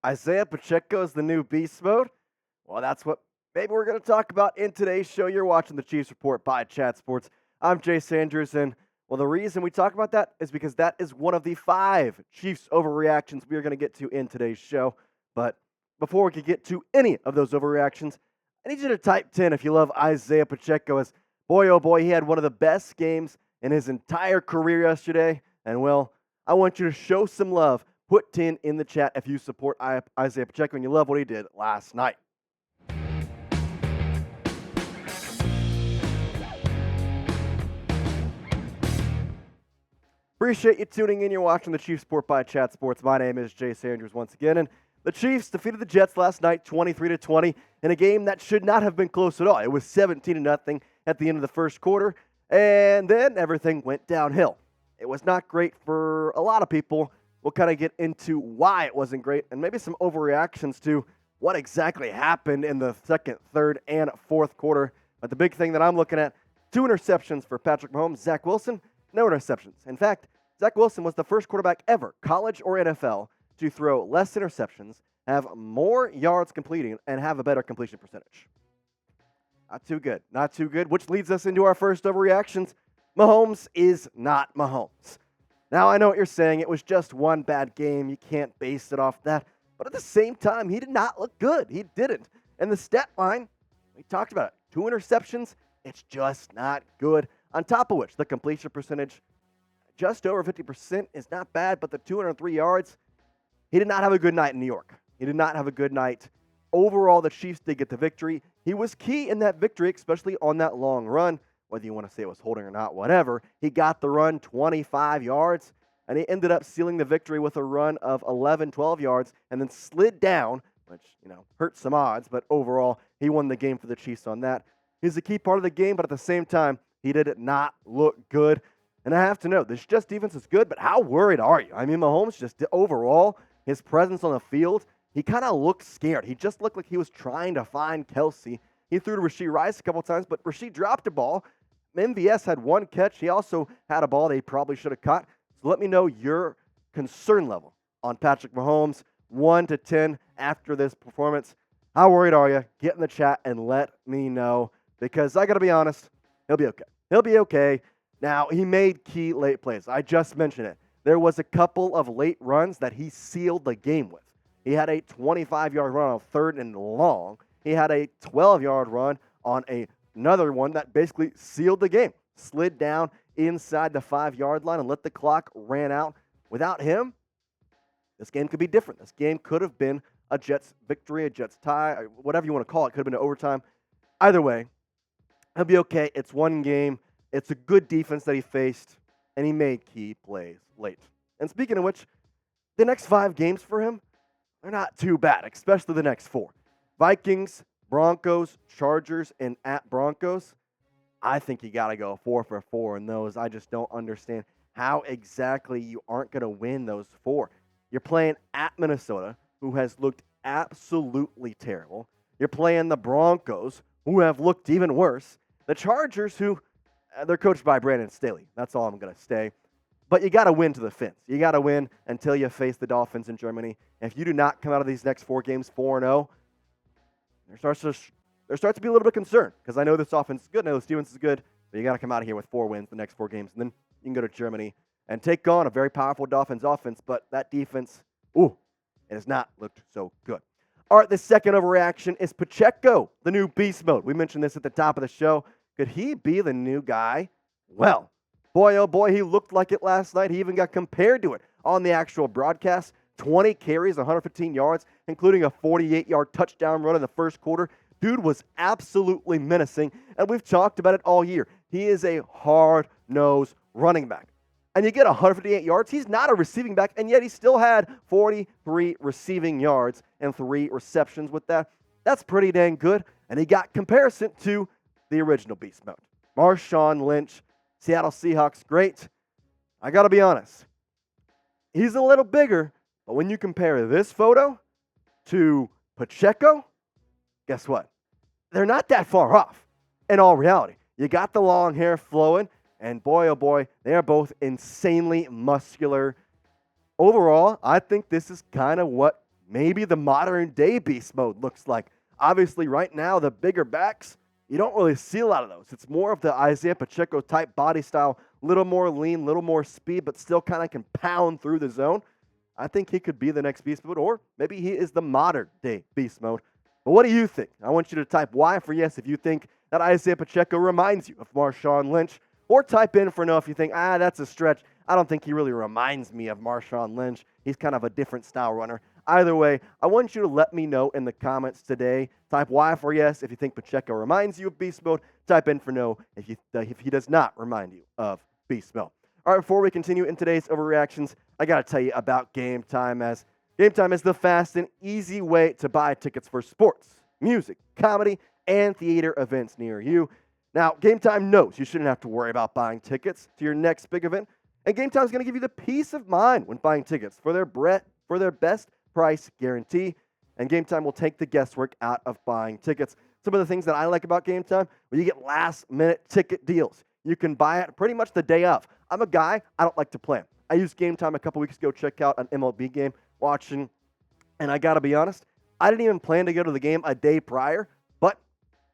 Isiah Pacheco is the new beast mode? Well, that's what maybe we're going to talk about in today's show. You're watching the Chiefs Report by Chat Sports. I'm Jace Andrews, and well, the reason we talk about that is because that is one of the 5 Chiefs overreactions we are going to get to in today's show. But before we can get to any of those overreactions, I need you to type 10 if you love Isiah Pacheco, as boy, oh boy, he had one of the best games in his entire career yesterday. And well, I want you to show some love. Put 10 in the chat if you support Isiah Pacheco and you love what he did last night. Appreciate you tuning in. You're watching the Chiefs Report by Chat Sports. My name is Jace Andrews once again, and the Chiefs defeated the Jets last night 23-20 in a game that should not have been close at all. It was 17-0 at the end of the first quarter, and then everything went downhill. It was not great for a lot of people. We'll kind of get into why it wasn't great and maybe some overreactions to what exactly happened in the second, third, and fourth quarter. But the big thing that I'm looking at, 2 interceptions for Patrick Mahomes. Zach Wilson, no interceptions. In fact, Zach Wilson was the first quarterback ever, college or NFL, to throw less interceptions, have more yards completing, and have a better completion percentage. Not too good. Not too good, which leads us into our first overreactions. Mahomes is not Mahomes. Now, I know what you're saying. It was just one bad game. You can't base it off that. But at the same time, he did not look good. He didn't. And the stat line, we talked about it. 2 interceptions, it's just not good. On top of which, the completion percentage, just over 50% is not bad. But the 203 yards, he did not have a good night in New York. He did not have a good night. Overall, the Chiefs did get the victory. He was key in that victory, especially on that long run. Whether you want to say it was holding or not, whatever. He got the run 25 yards, and he ended up sealing the victory with a run of 11, 12 yards, and then slid down, which, hurt some odds, but overall, he won the game for the Chiefs on that. He's a key part of the game, but at the same time, he did not look good. And I have to know, this Jets defense is good, but how worried are you? I mean, Mahomes just overall, his presence on the field, he kind of looked scared. He just looked like he was trying to find Kelce. He threw to Rashee Rice a couple times, but Rashee dropped the ball. MVS had 1 catch. He also had a ball that he probably should have caught. So let me know your concern level on Patrick Mahomes, 1 to 10 after this performance. How worried are you? Get in the chat and let me know, because I got to be honest, he'll be okay. He'll be okay. Now, he made key late plays. I just mentioned it. There was a couple of late runs that he sealed the game with. He had a 25-yard run on 3rd and long. He had a 12-yard run on another one that basically sealed the game. Slid down inside the 5-yard line and let the clock ran out. Without him, this game could be different. This game could have been a Jets victory, a Jets tie, or whatever you want to call it. Could have been an overtime. Either way, he'll be okay. It's one game. It's a good defense that he faced, and he made key plays late. And speaking of which, the next 5 games for him, they're not too bad, especially the next 4. Vikings, Broncos, Chargers, and at Broncos. I think you got to go 4 for 4 in those. I just don't understand how exactly you aren't going to win those 4. You're playing at Minnesota, who has looked absolutely terrible. You're playing the Broncos, who have looked even worse. The Chargers, who they're coached by Brandon Staley. That's all I'm going to say. But you got to win to the fence. You got to win until you face the Dolphins in Germany. And if you do not come out of these next 4 games 4-0, there starts to be a little bit of concern, because I know this offense is good, I know this defense is good, but you got to come out of here with 4 wins the next 4 games, and then you can go to Germany and take on a very powerful Dolphins offense, but that defense, it has not looked so good. All right, the second overreaction is Pacheco, the new beast mode. We mentioned this at the top of the show. Could he be the new guy? Well, boy, oh boy, he looked like it last night. He even got compared to it on the actual broadcast. 20 carries, 115 yards, including a 48-yard touchdown run in the first quarter. Dude was absolutely menacing, and we've talked about it all year. He is a hard-nosed running back. And you get 158 yards, he's not a receiving back, and yet he still had 43 receiving yards and 3 receptions with that. That's pretty dang good, and he got comparison to the original beast mode. Marshawn, Lynch, Seattle Seahawks, great. I got to be honest. He's a little bigger, but when you compare this photo to Pacheco, guess what? They're not that far off in all reality. You got the long hair flowing, and boy, oh boy, they are both insanely muscular. Overall, I think this is kind of what maybe the modern day beast mode looks like. Obviously, right now, the bigger backs, you don't really see a lot of those. It's more of the Isiah Pacheco type body style, little more lean, little more speed, but still kind of can pound through the zone. I think he could be the next beast mode, or maybe he is the modern day beast mode. But what do you think? I want you to type Y for yes if you think that Isiah Pacheco reminds you of Marshawn Lynch, or type in for no if you think, that's a stretch. I don't think he really reminds me of Marshawn Lynch. He's kind of a different style runner. Either way, I want you to let me know in the comments today. Type Y for yes if you think Pacheco reminds you of beast mode. Type in for no if he does not remind you of beast mode. All right, before we continue in today's overreactions, I got to tell you about Game Time, as Game Time is the fast and easy way to buy tickets for sports, music, comedy, and theater events near you. Now, Game Time knows you shouldn't have to worry about buying tickets to your next big event, and Game Time is going to give you the peace of mind when buying tickets for their best price guarantee, and Game Time will take the guesswork out of buying tickets. Some of the things that I like about Game Time, well, you get last-minute ticket deals. You can buy it pretty much the day of. I'm a guy, I don't like to plan. I used Game Time a couple weeks ago, check out an MLB game, watching, and I got to be honest, I didn't even plan to go to the game a day prior, but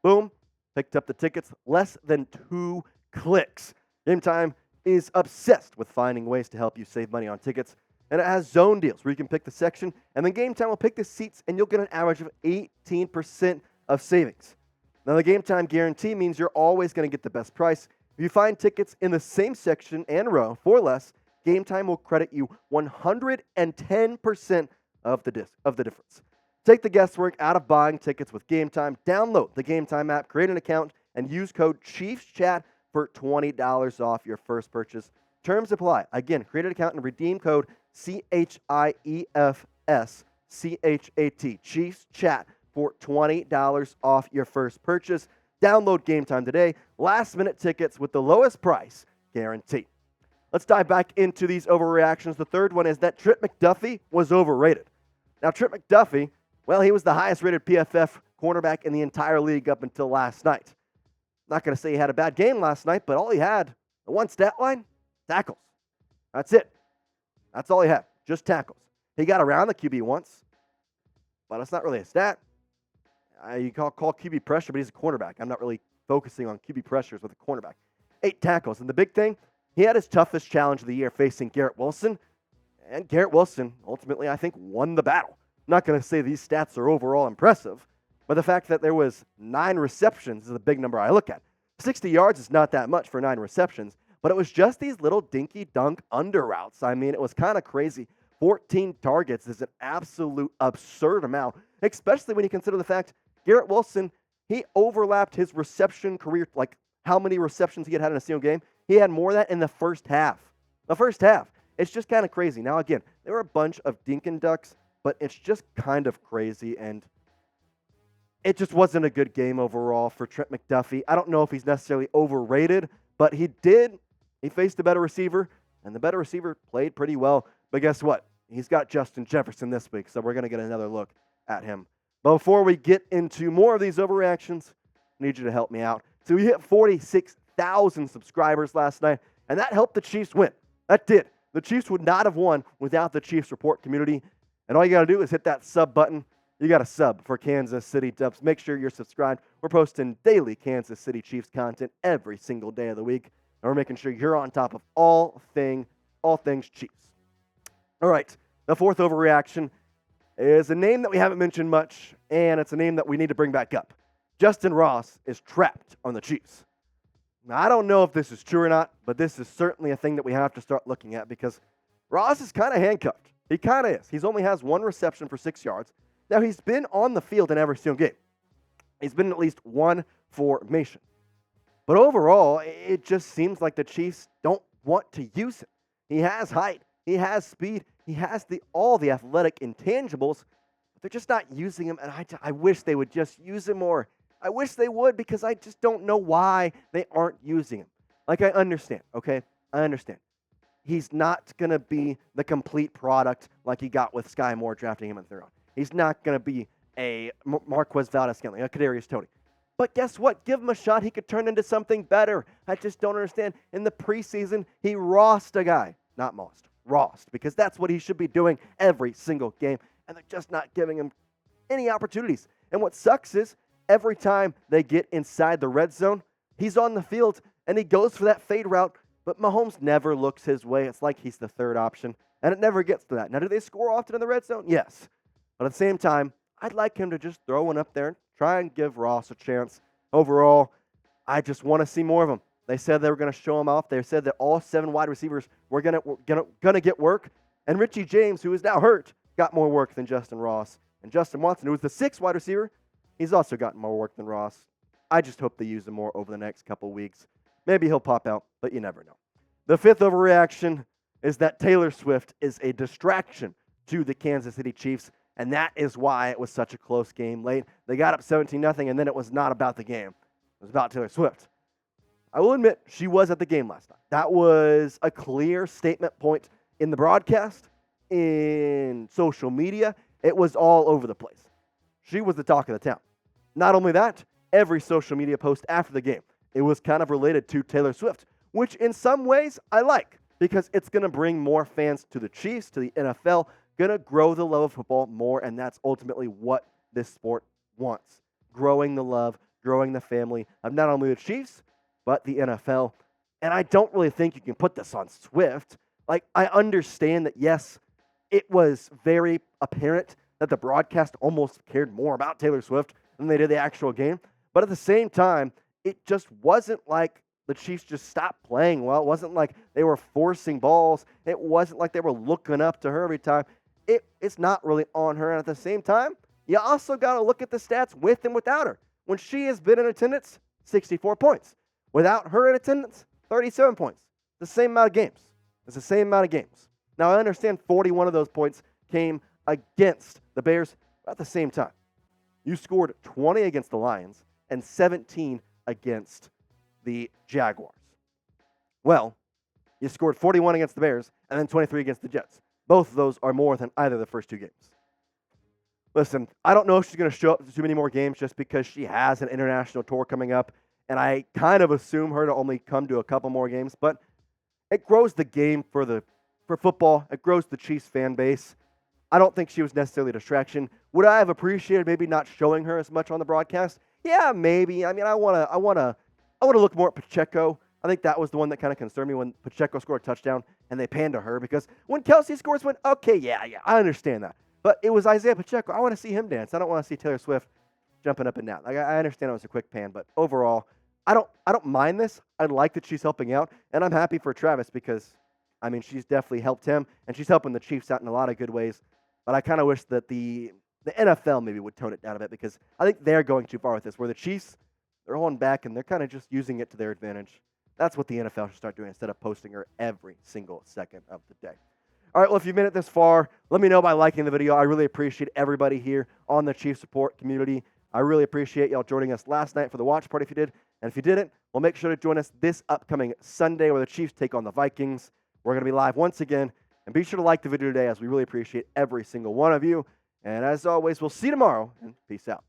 boom, picked up the tickets, less than 2 clicks. Game Time is obsessed with finding ways to help you save money on tickets, and it has zone deals where you can pick the section, and then Game Time will pick the seats, and you'll get an average of 18% of savings. Now, the Game Time guarantee means you're always going to get the best price. If you find tickets in the same section and row for less, Game Time will credit you 110% of the difference. Take the guesswork out of buying tickets with Game Time. Download the Game Time app, create an account, and use code ChiefsChat for $20 off your first purchase. Terms apply. Again, create an account and redeem code CHIEFSCHAT, ChiefsChat, for $20 off your first purchase. Download Game Time today. Last-minute tickets with the lowest price guaranteed. Let's dive back into these overreactions. The third one is that Trent McDuffie was overrated. Now, Trent McDuffie, well, he was the highest-rated PFF cornerback in the entire league up until last night. Not going to say he had a bad game last night, but all he had, the one stat line, tackles. That's it. That's all he had, just tackles. He got around the QB once, but it's not really a stat. You call QB pressure, but he's a cornerback. I'm not really focusing on QB pressures with a cornerback. 8 tackles. And the big thing, he had his toughest challenge of the year facing Garrett Wilson. And Garrett Wilson, ultimately, I think, won the battle. I'm not going to say these stats are overall impressive, but the fact that there was 9 receptions is a big number I look at. 60 yards is not that much for 9 receptions, but it was just these little dinky-dunk under routes. I mean, it was kind of crazy. 14 targets is an absolute absurd amount, especially when you consider the fact Garrett Wilson, he overlapped his reception career, like how many receptions he had in a single game. He had more of that in the first half. The first half. It's just kind of crazy. Now, again, there were a bunch of dink and ducks, but it's just kind of crazy, and it just wasn't a good game overall for Trent McDuffie. I don't know if he's necessarily overrated, but he faced a better receiver, and the better receiver played pretty well. But guess what? He's got Justin Jefferson this week, so we're going to get another look at him. But before we get into more of these overreactions, I need you to help me out. So we hit 46,000 subscribers last night, and that helped the Chiefs win. That did. The Chiefs would not have won without the Chiefs Report community. And all you got to do is hit that sub button. You got to sub for Kansas City Dubs. Make sure you're subscribed. We're posting daily Kansas City Chiefs content every single day of the week. And we're making sure you're on top of all things Chiefs. All right, the fourth overreaction is a name that we haven't mentioned much, and it's a name that we need to bring back up. Justin Ross is trapped on the Chiefs. Now, I don't know if this is true or not, but this is certainly a thing that we have to start looking at because Ross is kind of handcuffed. He kind of is. He only has 1 reception for 6 yards. Now, he's been on the field in every single game. He's been in at least one formation. But overall, it just seems like the Chiefs don't want to use him. He has height. He has speed. He has all the athletic intangibles, but they're just not using him, and I wish they would just use him more. I wish they would because I just don't know why they aren't using him. Like, I understand, okay? I understand. He's not going to be the complete product like he got with Sky Moore drafting him in the 3rd round. He's not going to be a Marquez Valdez-Scantling, a Kadarius Toney. But guess what? Give him a shot. He could turn into something better. I just don't understand. In the preseason, he rossed a guy. Not mossed. Rossed. Because that's what he should be doing every single game. and they're just not giving him any opportunities. And what sucks is every time they get inside the red zone, he's on the field and he goes for that fade route, but Mahomes never looks his way. It's like he's the third option, and it never gets to that. Now, do they score often in the red zone? Yes. But at the same time, I'd like him to just throw one up there and try and give Ross a chance. Overall, I just want to see more of him. They said they were going to show him off. They said that all 7 wide receivers were gonna get work, and Richie James, who is now hurt, got more work than Justin Ross. And Justin Watson, who was the 6th wide receiver, he's also gotten more work than Ross. I just hope they use him more over the next couple weeks. Maybe he'll pop out, but you never know. The 5th overreaction is that Taylor Swift is a distraction to the Kansas City Chiefs, and that is why it was such a close game late. They got up 17-0, and then it was not about the game. It was about Taylor Swift. I will admit, she was at the game last night. That was a clear statement point in the broadcast, in social media. It was all over the place. She was the talk of the town. Not only that, every social media post after the game, it was kind of related to Taylor Swift, which in some ways I like because it's going to bring more fans to the Chiefs, to the NFL, going to grow the love of football more, and that's ultimately what this sport wants. Growing the love, growing the family of not only the Chiefs, but the NFL. And I don't really think you can put this on Swift. Like, I understand that, yes, it was very apparent that the broadcast almost cared more about Taylor Swift than they did the actual game. But at the same time, it just wasn't like the Chiefs just stopped playing well. It wasn't like they were forcing balls. It wasn't like they were looking up to her every time. It's not really on her. And at the same time, you also got to look at the stats with and without her. When she has been in attendance, 64 points. Without her in attendance, 37 points. The same amount of games. It's the same amount of games. Now, I understand 41 of those points came against the Bears, but at the same time, you scored 20 against the Lions and 17 against the Jaguars. Well, you scored 41 against the Bears and then 23 against the Jets. Both of those are more than either of the first 2 games. Listen, I don't know if she's going to show up to too many more games just because she has an international tour coming up, and I kind of assume her to only come to a couple more games, but it grows the game for football. It grows the Chiefs fan base. I don't think she was necessarily a distraction. Would I have appreciated maybe not showing her as much on the broadcast? Yeah, maybe. I mean, I want to look more at Pacheco. I think that was the one that kind of concerned me when Pacheco scored a touchdown and they panned to her, because when Kelce scores, went, okay, yeah, I understand that. But it was Isiah Pacheco. I want to see him dance. I don't want to see Taylor Swift jumping up and down. Like, I understand it was a quick pan, but overall, I don't mind this. I like that she's helping out, and I'm happy for Travis because, I mean, she's definitely helped him, and she's helping the Chiefs out in a lot of good ways. But I kind of wish that the NFL maybe would tone it down a bit, because I think they're going too far with this, where the Chiefs, they're holding back, and they're kind of just using it to their advantage. That's what the NFL should start doing instead of posting her every single second of the day. All right, well, if you've made it this far, let me know by liking the video. I really appreciate everybody here on the Chiefs support community. I really appreciate y'all joining us last night for the watch party if you did. And if you didn't, well, make sure to join us this upcoming Sunday where the Chiefs take on the Vikings. We're going to be live once again. And be sure to like the video today, as we really appreciate every single one of you. And as always, we'll see you tomorrow, and peace out.